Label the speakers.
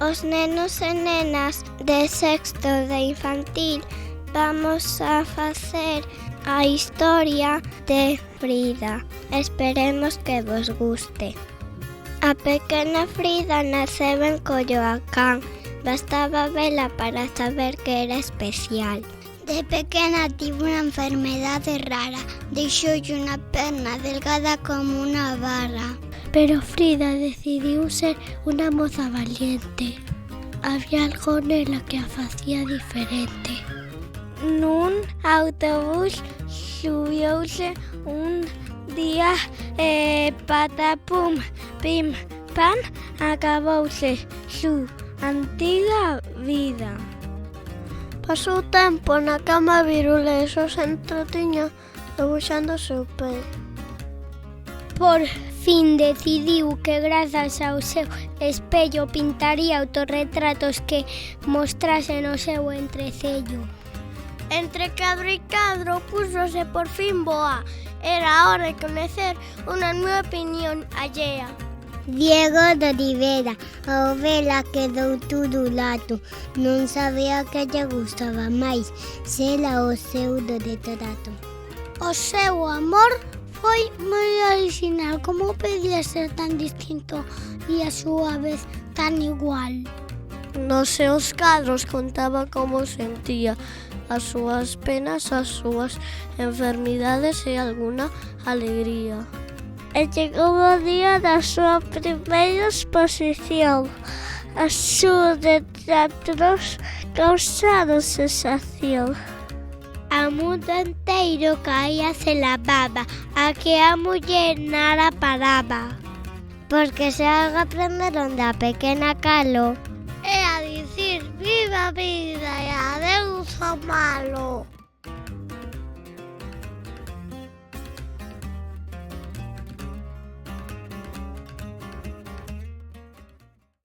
Speaker 1: Os nenos e nenas de sexto de infantil vamos a facer a historia de Frida. Esperemos que vos guste. A pequena Frida naceu en Coyoacán. Bastaba vela para saber que era especial. De pequena tivo unha enfermedade rara. Deixoulle unha perna delgada como unha barra. Pero Frida decidiu ser unha moza valiente. Había algo nela que a facía diferente. Nun autobús subiuse un día patapum, pim, pam, acabouse su antiga vida. Pasou tempo na cama virule e só se entretiña debuxando o seu pé. Por fin decidiu que grazas ao seu espello pintaría autorretratos que mostrasen o seu entrecello. Entre cadro e cadro púxose por fin boa. Era hora de coñecer unha nova opinión allea. Diego de Rivera, ao vela quedou turulato. Non sabía que lle gustaba máis, sela o seu do retrato. O seu amor foi moi original. Como podía ser tan distinto e a súa vez tan igual? Nos seus cadros contaba como sentía as súas penas, as súas enfermidades e alguna alegría. E chegou o día da súa primeira exposición. As súas retratos causaron sensación. A mundo enteiro caía se lavaba, a que a muller nada paraba. Porque se algo aprenderon da pequena Calo é a dicir viva a vida e adeus ao malo.